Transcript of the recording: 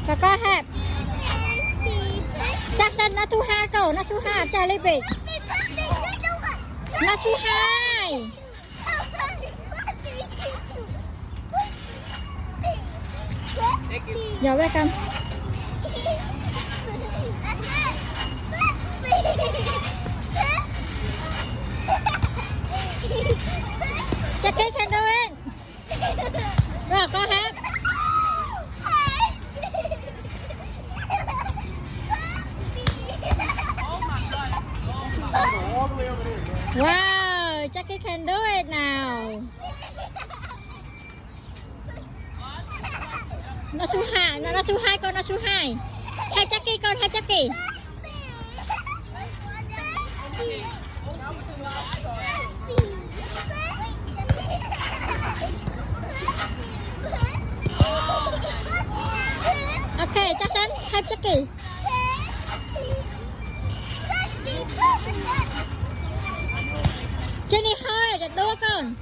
và có hẹp chắc chắn nó thu hai cầu nó thu hai trả lấy bị nó thu hai giờ welcome chắc cái khen đâu em rồi có hẹp wow chắc cái khen đâu em nào nó số hai nó số hai con nó số hai hai chắc kỳ con hai chắc kỳ ok chắc chắn hai chắc kỳ Jenny hơi đua con